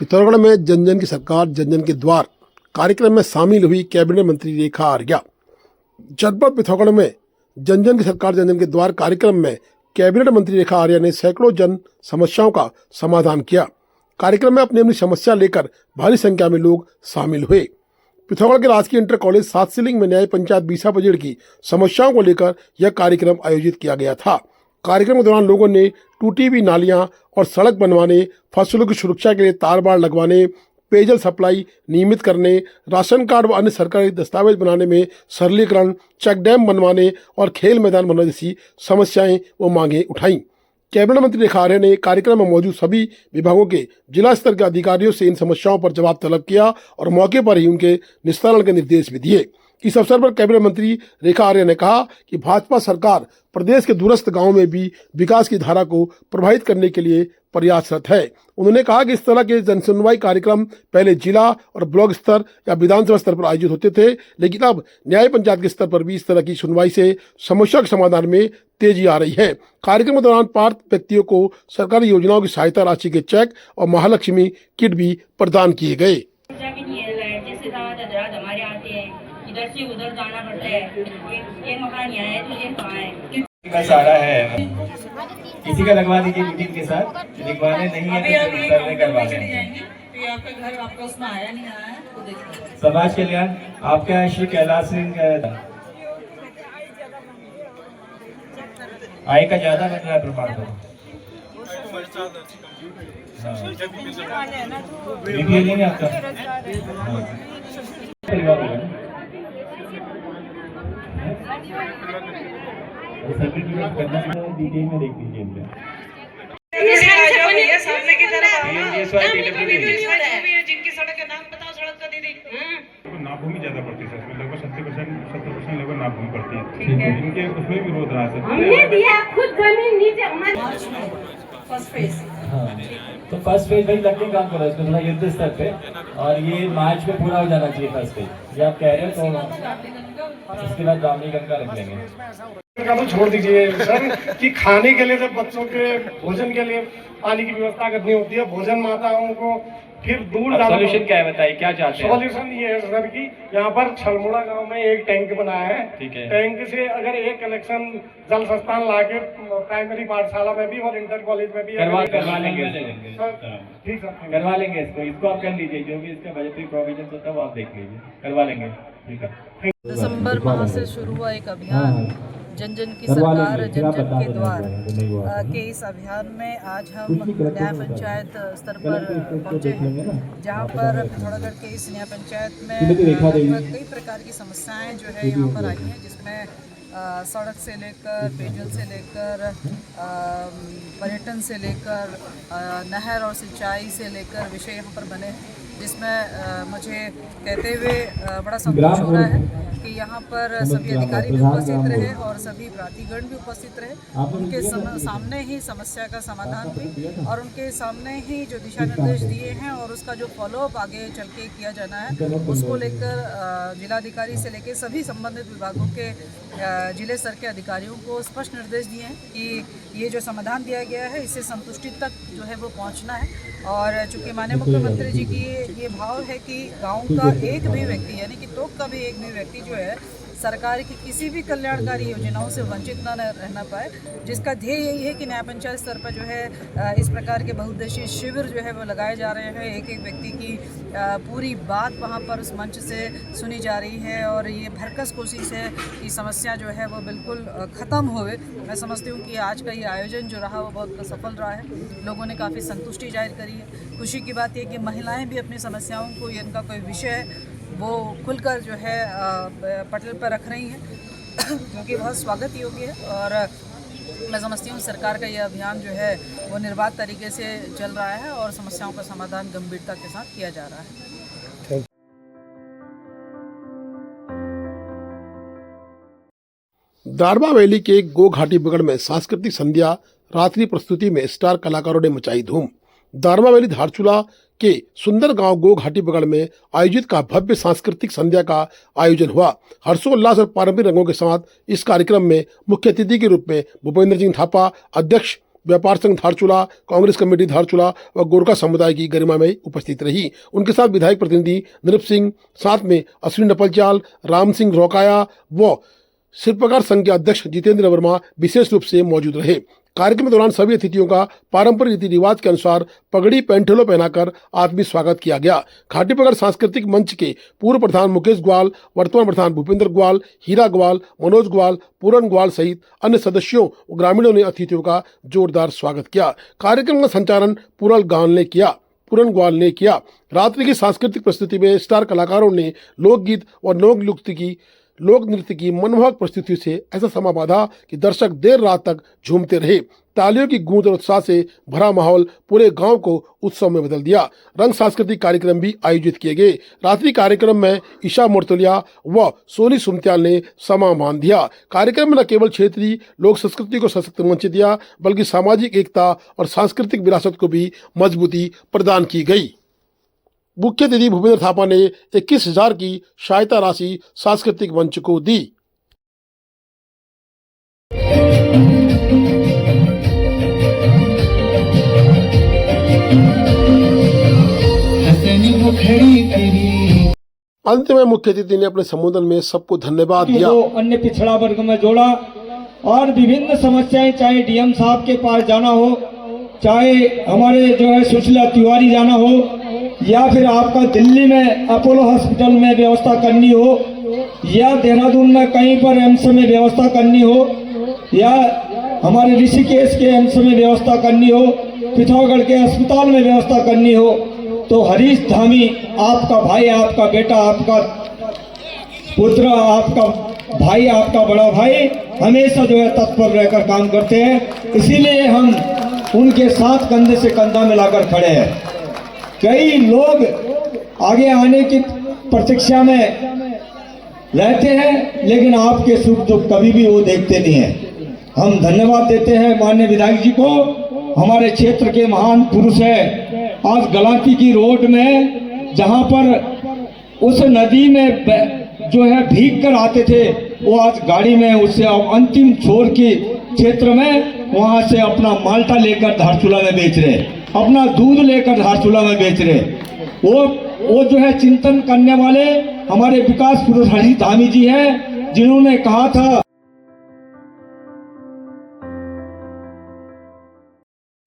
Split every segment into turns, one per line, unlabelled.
पिथौरागढ़ में जन जन की सरकार जन जन के द्वार कार्यक्रम में शामिल हुई कैबिनेट मंत्री रेखा आर्या। जनपद पिथौरागढ़ में जन जन की सरकार जन जन के द्वार कार्यक्रम में कैबिनेट मंत्री रेखा आर्या ने सैकड़ों जन समस्याओं का समाधान किया। कार्यक्रम में अपनी अपनी समस्या लेकर भारी संख्या में लोग शामिल हुए। पिथौरागढ़ के राजकीय इंटर कॉलेज सात सीलिंग में न्याय पंचायत बीसा बजेड़ की समस्याओं को लेकर यह कार्यक्रम आयोजित किया गया था। कार्यक्रम के दौरान लोगों ने टूटी हुई नालियां और सड़क बनवाने, फसलों की सुरक्षा के लिए तार बाड़ लगवाने, पेयजल सप्लाई नियमित करने, राशन कार्ड व अन्य सरकारी दस्तावेज बनाने में सरलीकरण, चेक डैम बनवाने और खेल मैदान बनवाने जैसी समस्याएं व मांगें उठाईं। कैबिनेट मंत्री रेखा आर्या ने कार्यक्रम में मौजूद सभी विभागों के जिला स्तर के अधिकारियों से इन समस्याओं पर जवाब तलब किया और मौके पर ही उनके निस्तारण के निर्देश भी दिए। इस अवसर पर कैबिनेट मंत्री रेखा आर्या ने कहा कि भाजपा सरकार प्रदेश के दूरस्थ गांवों में भी विकास की धारा को प्रभावित करने के लिए प्रयासरत है। उन्होंने कहा कि इस तरह के जनसुनवाई कार्यक्रम पहले जिला और ब्लॉक स्तर या विधानसभा स्तर पर आयोजित होते थे, लेकिन अब न्याय पंचायत के स्तर पर भी इस तरह की सुनवाई से समस्या के समाधान में तेजी आ रही है। कार्यक्रम के दौरान पात्र व्यक्तियों को सरकारी योजनाओं की सहायता राशि के चेक और महालक्ष्मी किट भी प्रदान किए गए।
इधर से उधर जाना पड़ता है, ये मकान यहाँ है तो ये कहाँ है।
का सारा है, किसी का लगवा दीजिए मीटिंग के साथ, लिखवाने नहीं है तो सर ने करवा देंगे।
तो आपका घर आपका उसमें आया नहीं आया है तो देखिए।
समाज कल्याण आपका श्री कैलाश सिंह आय का ज्यादा बन रहा है प्रमाण पत्र, बीपीएल नहीं आपका सर्टिफिकेट करना डिटेल में देख लीजिए।
सामने की तरफ
जिनकी सड़क का नाम बताओ, सड़क का दीदी।
नाभूमि ज्यादा पड़ती है, इसमें लगभग 70% लगभग नाभूमि पड़ती है। इनके उसमें भी विरोध रहा
हमने दिया खुद जमीन नीचे हमारे
फर्स्ट फेज।
हाँ, तो फर्स्ट फेज भाई लग के काम करो इसमें थोड़ा युद्ध स्तर पे, और ये मार्च में पूरा हो जाना चाहिए फर्स्ट फेज। ये आप कह रहे हो तो उसके बाद ब्राह्मणी गंगा रख लेंगे।
तो छोड़ दीजिए सर कि खाने के लिए जब बच्चों के भोजन के लिए पानी की व्यवस्था करनी होती है, भोजन माताओं को फिर दूर
सॉल्यूशन क्या है बताइए, क्या चाहते हैं?
सॉल्यूशन ये है सर कि यहाँ पर छलमुड़ा गांव में एक टैंक बनाया है।
ठीक है।
टैंक से अगर एक कनेक्शन जल संस्थान लाके प्राइमरी पाठशाला में भी और इंटर कॉलेज में भी
करवा लेंगे
ठीक सर,
करवा लेंगे इसको आप कर लीजिए, जो भी इसका बजटरी प्रोविजन होता है वो आप देख लीजिए, करवा लेंगे। ठीक है।
दिसंबर माह से शुरू हुआ एक अभियान जन जन की सरकार जन जन के द्वार के इस अभियान में आज हम न्याय पंचायत स्तर पर पहुंचे हैं, जहां पर पिथौरागढ़ के इस न्याय पंचायत में कई प्रकार की समस्याएं जो है यहाँ पर आई हैं, जिसमें सड़क से लेकर पेयजल से लेकर पर्यटन से लेकर नहर और सिंचाई से लेकर विषय यहाँ पर बने हैं, जिसमें मुझे कहते हुए बड़ा संतोष हो रहा है कि यहाँ पर सभी अधिकारी भी उपस्थित रहे और सभी प्राधिकरण भी उपस्थित रहे। उनके सामने ही समस्या का समाधान हुई और उनके सामने ही जो दिशा निर्देश दिए हैं और उसका जो फॉलोअप आगे चल के किया जाना है, उसको लेकर जिलाधिकारी से लेकर सभी संबंधित विभागों के जिले स्तर के अधिकारियों को स्पष्ट निर्देश दिए हैं कि ये जो समाधान दिया गया है इससे संतुष्टि तक जो है वो पहुँचना है। और चूँकि माननीय मुख्यमंत्री जी की ये भाव है कि गाँव का एक भी व्यक्ति यानी कि तोक का भी एक भी व्यक्ति जो है सरकार की किसी भी कल्याणकारी योजनाओं से वंचित न रहना पाए, जिसका ध्येय यही है कि न्याय पंचायत स्तर पर जो है इस प्रकार के बहुउद्देशीय शिविर जो है वो लगाए जा रहे हैं। एक एक व्यक्ति की पूरी बात वहाँ पर उस मंच से सुनी जा रही है और ये भरकस कोशिश है कि समस्या जो है वो बिल्कुल ख़त्म होवे। मैं समझती हूँ कि आज का ये आयोजन जो रहा वो बहुत सफल रहा है, लोगों ने काफ़ी संतुष्टि जाहिर करी है। खुशी की बात यह कि महिलाएँ भी अपनी समस्याओं को, इनका कोई विषय है वो खुलकर जो है पटल पर रख रही हैं, जो कि बहुत स्वागत योग्य है। और मैं समझती हूँ सरकार का ये अभियान जो है वो निर्बाध तरीके से चल रहा है और समस्याओं का समाधान गंभीरता के साथ किया जा रहा है।
दारमा वैली के गो घाटी बगड़ में सांस्कृतिक संध्या रात्रि प्रस्तुति में स्टार कलाकारों ने मचाई धूम। दारमा वैली धारचूला के सुंदर गांव गो घाटी बगड़ में आयोजित का भव्य सांस्कृतिक संध्या का आयोजन हुआ। हर्षोल्लास और पारंपरिक रंगों के साथ इस कार्यक्रम में मुख्य अतिथि के रूप में भूपेंद्र सिंह थापा, अध्यक्ष व्यापार संघ धारचूला, कांग्रेस कमेटी धारचूला व गोरखा समुदाय की गरिमा में उपस्थित रही। उनके साथ विधायक प्रतिनिधि निरप सिंह, साथ में अश्विन नपलचाल, राम सिंह रोकाया व शिल्पकार संघ के अध्यक्ष जितेंद्र वर्मा विशेष रूप से मौजूद रहे। कार्यक्रम के दौरान सभी अतिथियों का पारंपरिक रीति रिवाज के अनुसार पगड़ी पैंठलो पहनाकर आत्मीय स्वागत किया गया। खाटी पगड़ सांस्कृतिक मंच के पूर्व प्रधान मुकेश ग्वाल, वर्तमान प्रधान भूपेंद्र ग्वाल, हीरा ग्वाल, मनोज ग्वाल, पूरन ग्वाल सहित अन्य सदस्यों व ग्रामीणों ने अतिथियों का जोरदार स्वागत किया। कार्यक्रम का संचालन पूरन ग्वाल ने किया। रात्रि की सांस्कृतिक प्रस्तुति में स्टार कलाकारों ने लोकगीत और लोक नृत्य की मनमोहक प्रस्तुति से ऐसा समा बांधा कि दर्शक देर रात तक झूमते रहे। तालियों की गूंज और उत्साह से भरा माहौल पूरे गांव को उत्सव में बदल दिया। रंग सांस्कृतिक कार्यक्रम भी आयोजित किए गए। रात्रि कार्यक्रम में ईशा मोर्तलिया व सोनी सुमत्याल ने समा बांध दिया। कार्यक्रम में न केवल क्षेत्रीय लोक संस्कृति को सशक्त मंच दिया, बल्कि सामाजिक एकता और सांस्कृतिक विरासत को भी मजबूती प्रदान की गई। मुख्य अतिथि भूपेंद्र थापा ने 21,000 की सहायता राशि सांस्कृतिक मंच को दी। अंत में मुख्य अतिथि ने अपने संबोधन में सबको धन्यवाद दिया।
अन्य पिछड़ा वर्ग में जोड़ा और विभिन्न समस्याएं, चाहे डीएम साहब के पास जाना हो, चाहे हमारे जो है सुशीला तिवारी जाना हो, या फिर आपका दिल्ली में अपोलो हॉस्पिटल में व्यवस्था करनी हो, या देहरादून में कहीं पर एम्स में व्यवस्था करनी हो, या हमारे ऋषिकेश के एम्स में व्यवस्था करनी हो, पिथौरागढ़ के अस्पताल में व्यवस्था करनी हो, तो हरीश धामी आपका भाई, आपका बेटा, आपका पुत्र, आपका भाई, आपका बड़ा भाई हमेशा जो है तत्पर रहकर काम करते हैं। इसीलिए हम उनके साथ कंधे से कंधा मिलाकर खड़े हैं। कई लोग आगे आने की प्रतीक्षा में रहते हैं, लेकिन आपके सुख दुख कभी भी वो देखते नहीं हैं। हम धन्यवाद देते हैं माननीय विधायक जी को, हमारे क्षेत्र के महान पुरुष है। आज गलाती की रोड में जहां पर उस नदी में जो है भीग कर आते थे, वो आज गाड़ी में उससे अंतिम छोर के क्षेत्र में वहां से अपना माल्टा लेकर धारचूला में बेच रहे, अपना दूध लेकर धारचूला में बेच रहे। वो जो है चिंतन करने वाले हमारे विकास पुरुष हरीश धामी जी हैं, जिन्होंने कहा था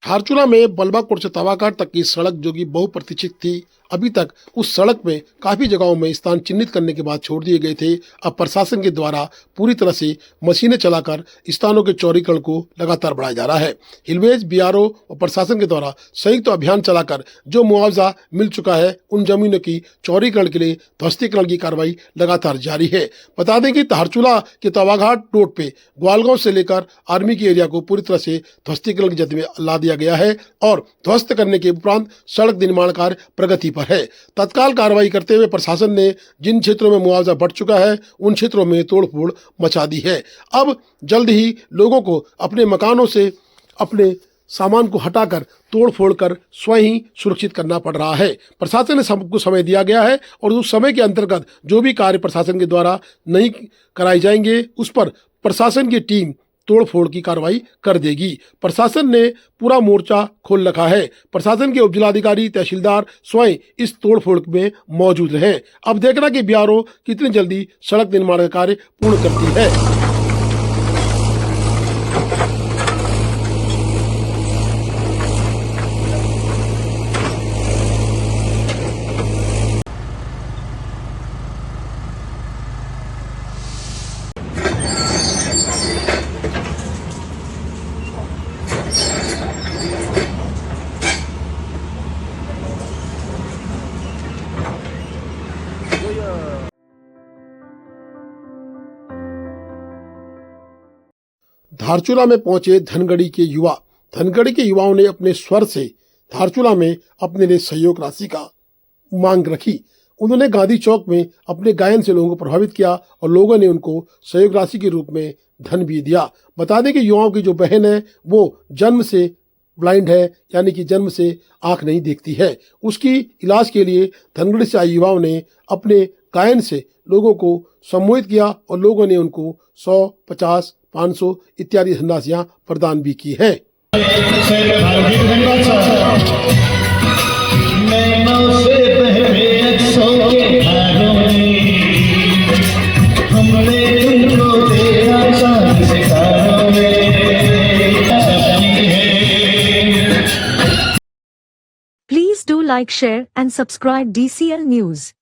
धारचूला में बलबाकोट से तवाघाट तक की सड़क जो कि बहुप्रतीक्षित थी, अभी तक उस सड़क में काफी जगहों में स्थान चिन्हित करने के बाद छोड़ दिए गए थे। अब प्रशासन के द्वारा पूरी तरह से मशीनें चलाकर स्थानों के चौड़ीकरण को लगातार बढ़ाया जा रहा है। हिलवेज, बीआरओ और प्रशासन के द्वारा संयुक्त अभियान चलाकर जो मुआवजा मिल चुका है, उन जमीनों की चौड़ीकरण के लिए ध्वस्तीकरण की कार्रवाई लगातार जारी है। बता दें कि धारचूला के तवाघाट रोड पे ग्वालगांव से लेकर आर्मी की एरिया को पूरी तरह से ध्वस्तीकरण की जद में ला दिया गया है और ध्वस्त करने के उपरांत सड़क निर्माण कार्य प्रगति पर है। तत्काल कार्रवाई करते हुए प्रशासन ने जिन क्षेत्रों में मुआवजा बढ़ चुका है, उन क्षेत्रों में तोड़फोड़ मचा दी है। अब जल्द ही लोगों को अपने मकानों से अपने सामान को हटाकर तोड़फोड़ कर स्वयं ही सुरक्षित करना पड़ रहा है। प्रशासन ने सबको समय दिया गया है और उस समय के अंतर्गत जो भी कार्य प्रशासन के द्वारा नहीं कराए जाएंगे, उस पर प्रशासन की टीम तोड़फोड़ की कार्रवाई कर देगी। प्रशासन ने पूरा मोर्चा खोल रखा है। प्रशासन के उपजिलाधिकारी, तहसीलदार स्वयं इस तोड़फोड़ में मौजूद रहे। अब देखना कि बीआरओ कितनी जल्दी सड़क निर्माण का कार्य पूर्ण करती है। धारचूला में पहुंचे धनगढ़ी के युवा। धनगढ़ी के युवाओं ने अपने स्वर से धारचूला में अपने लिए सहयोग राशि का मांग रखी। उन्होंने गांधी चौक में अपने गायन से लोगों को प्रभावित किया और लोगों ने उनको सहयोग राशि के रूप में धन भी दिया। बता दें कि युवाओं की जो बहन है वो जन्म से ब्लाइंड है, यानी कि जन्म से आंख नहीं देखती है। उसकी इलाज के लिए धनगढ़ी से आए युवाओं ने अपने गायन से लोगों को सम्मोहित किया और लोगों ने उनको 100, 50, 500 इत्यादि धनराशियां प्रदान भी की है।
Please do like, share and subscribe DCL News.